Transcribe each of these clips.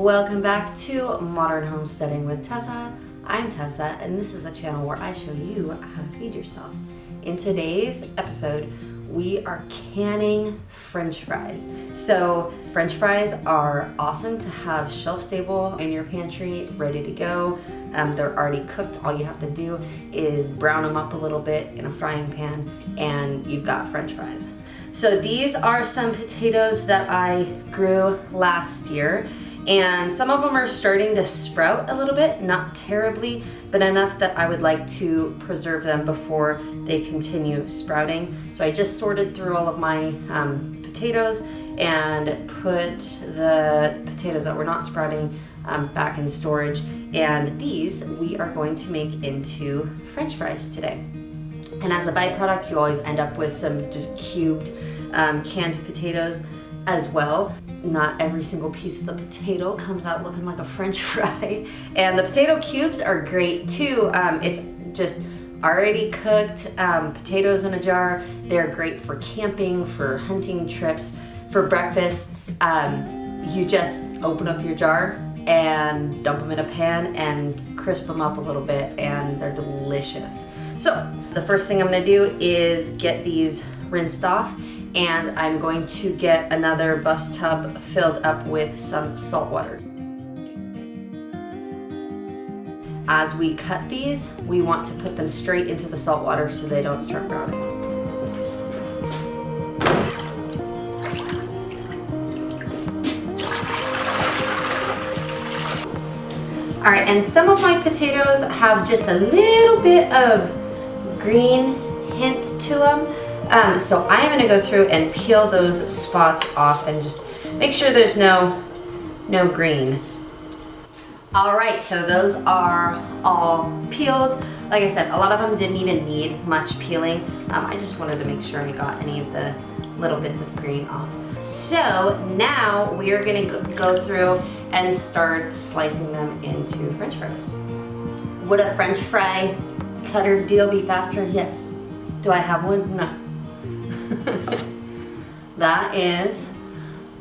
Welcome back to Modern Homesteading with Tessa. I'm Tessa, and this is the channel where I show you how to feed yourself. In today's episode, we are canning French fries. So French fries are awesome to have shelf stable in your pantry, ready to go. They're already cooked. All you have to do is brown them up a little bit in a frying pan, and you've got French fries. So these are some potatoes that I grew last year, and some of them are starting to sprout a little bit, not terribly, but enough that I would like to preserve them before they continue sprouting. So I just sorted through all of my potatoes and put the potatoes that were not sprouting back in storage, and these we are going to make into French fries today. And as a byproduct, you always end up with some just cubed canned potatoes as well. Not every single piece of the potato comes out looking like a French fry. And the potato cubes are great too. It's just already cooked potatoes in a jar. They're great for camping, for hunting trips, for breakfasts. You just open up your jar and dump them in a pan and crisp them up a little bit, and they're delicious. So the first thing I'm gonna do is get these rinsed off, and I'm going to get another bus tub filled up with some salt water. As we cut these, we want to put them straight into the salt water so they don't start browning. All right, and some of my potatoes have just a little bit of green hint to them. So I'm gonna go through and peel those spots off and just make sure there's no green. All right, so those are all peeled. Like I said, a lot of them didn't even need much peeling. I just wanted to make sure I got any of the little bits of green off. So now we are gonna go through and start slicing them into French fries. Would a French fry cutter deal be faster? Yes. Do I have one? No. That is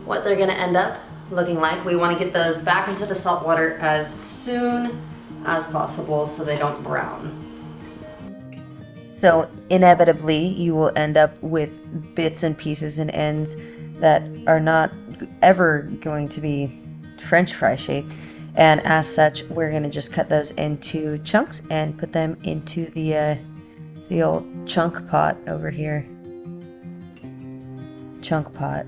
what they're gonna end up looking like. We wanna get those back into the salt water as soon as possible so they don't brown. So inevitably, you will end up with bits and pieces and ends that are not ever going to be French fry shaped. And as such, we're going to just cut those into chunks and put them into the old chunk pot over here. Chunk pot.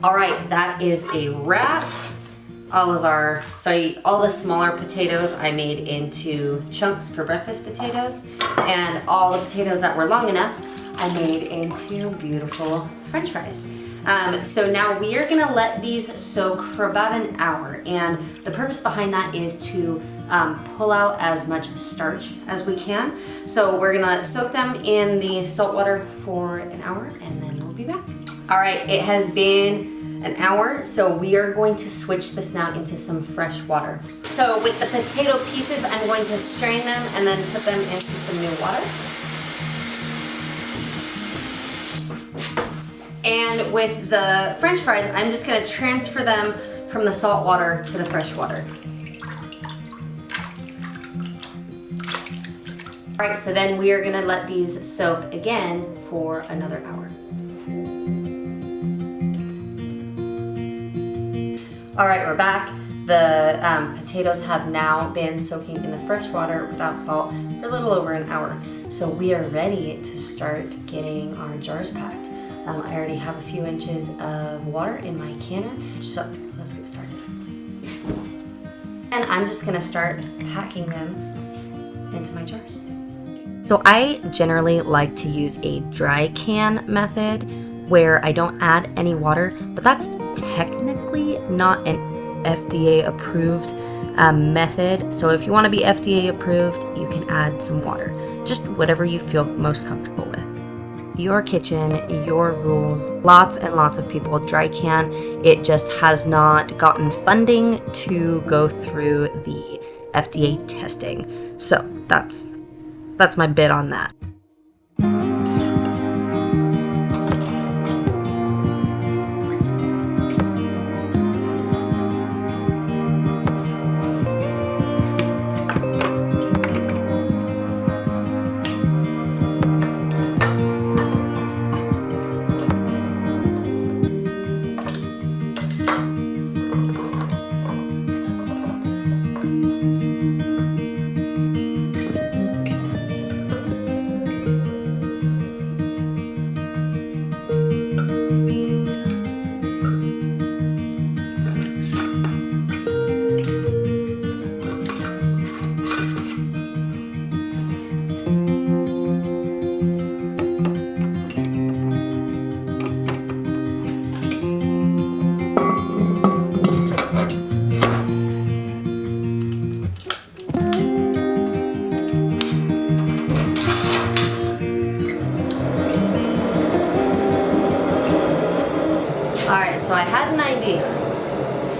All right, that is a wrap. All the smaller potatoes I made into chunks for breakfast potatoes, and all the potatoes that were long enough I made into beautiful French fries. So now we are gonna let these soak for about an hour, and the purpose behind that is to pull out as much starch as we can. So we're gonna soak them in the salt water for an hour, and then we'll be back. All right, it has been an hour, so we are going to switch this now into some fresh water. So with the potato pieces, I'm going to strain them and then put them into some new water. And with the French fries, I'm just gonna transfer them from the salt water to the fresh water. All right, so then we are gonna let these soak again for another hour. All right, we're back. The potatoes have now been soaking in the fresh water without salt for a little over an hour. So we are ready to start getting our jars packed. I already have a few inches of water in my canner, so let's get started. And I'm just gonna start packing them into my jars. So I generally like to use a dry can method where I don't add any water, but that's technically not an FDA approved method. So if you want to be FDA approved, you can add some water, just whatever you feel most comfortable with. Your kitchen, your rules. Lots and lots of people dry can. It just has not gotten funding to go through the FDA testing. So that's my bit on that.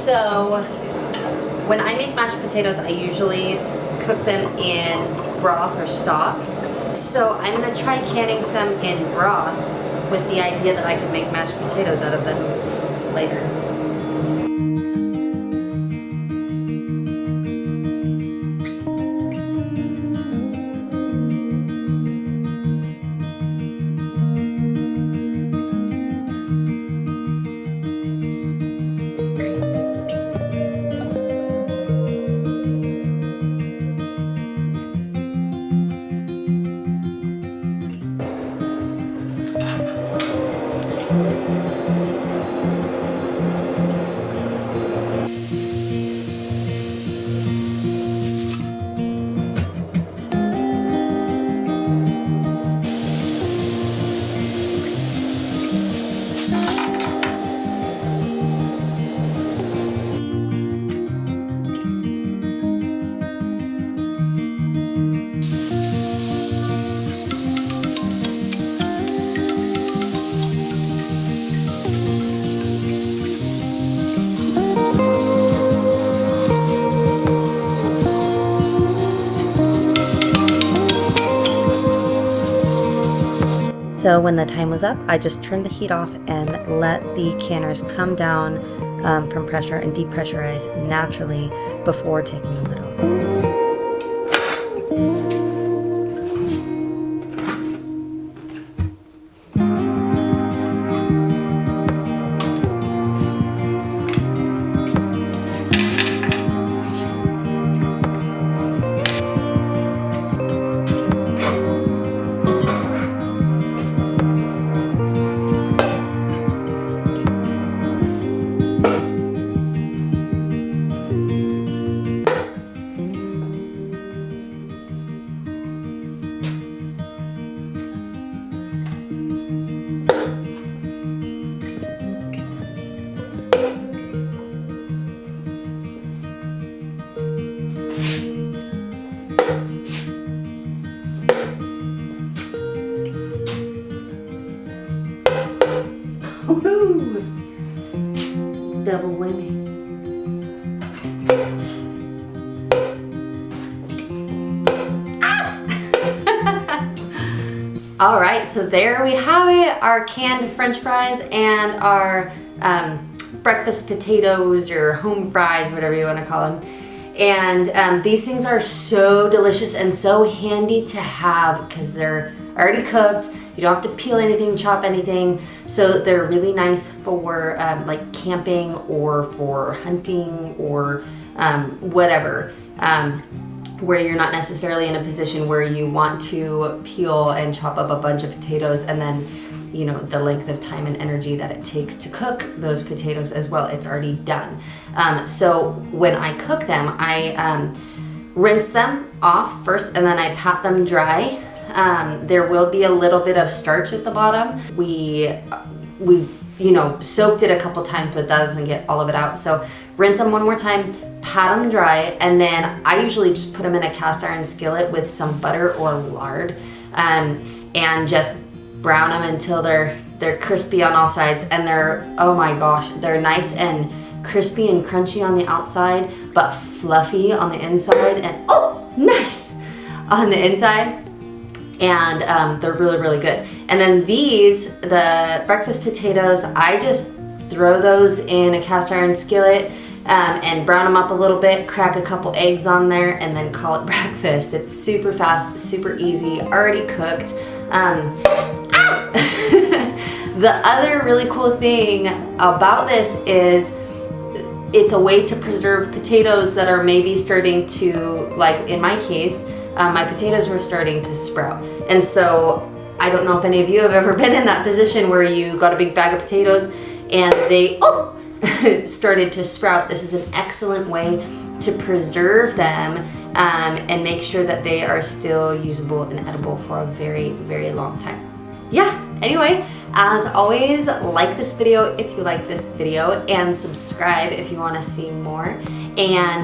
So when I make mashed potatoes, I usually cook them in broth or stock. So I'm gonna try canning some in broth with the idea that I can make mashed potatoes out of them later. So when the time was up, I just turned the heat off and let the canners come down from pressure and depressurize naturally before taking the lid off. Woohoo! Double whammy. All right, so there we have it, our canned French fries and our breakfast potatoes or home fries, whatever you want to call them. And these things are so delicious and so handy to have because they're already cooked. You don't have to peel anything, chop anything. So they're really nice for like camping or for hunting or whatever. Where you're not necessarily in a position where you want to peel and chop up a bunch of potatoes and then, you know, the length of time and energy that it takes to cook those potatoes as well. It's already done. So when I cook them, I rinse them off first and then I pat them dry. There will be a little bit of starch at the bottom. We you know, soaked it a couple times, but that doesn't get all of it out. So rinse them one more time, pat them dry, and then I usually just put them in a cast iron skillet with some butter or lard, and just brown them until they're crispy on all sides, and they're, oh my gosh, they're nice and crispy and crunchy on the outside, but fluffy on the inside, and oh, nice on the inside. And they're really, really good. And then these, the breakfast potatoes, I just throw those in a cast iron skillet and brown them up a little bit, crack a couple eggs on there, and then call it breakfast. It's super fast, super easy, already cooked. The other really cool thing about this is it's a way to preserve potatoes that are maybe starting to, like in my case, my potatoes were starting to sprout. And so I don't know if any of you have ever been in that position where you got a big bag of potatoes and they started to sprout. This is an excellent way to preserve them and make sure that they are still usable and edible for a very, very long time. Yeah, anyway, as always, like this video if you like this video and subscribe if you want to see more. And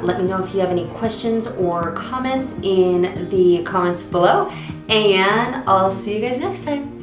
let me know if you have any questions or comments in the comments below. And I'll see you guys next time.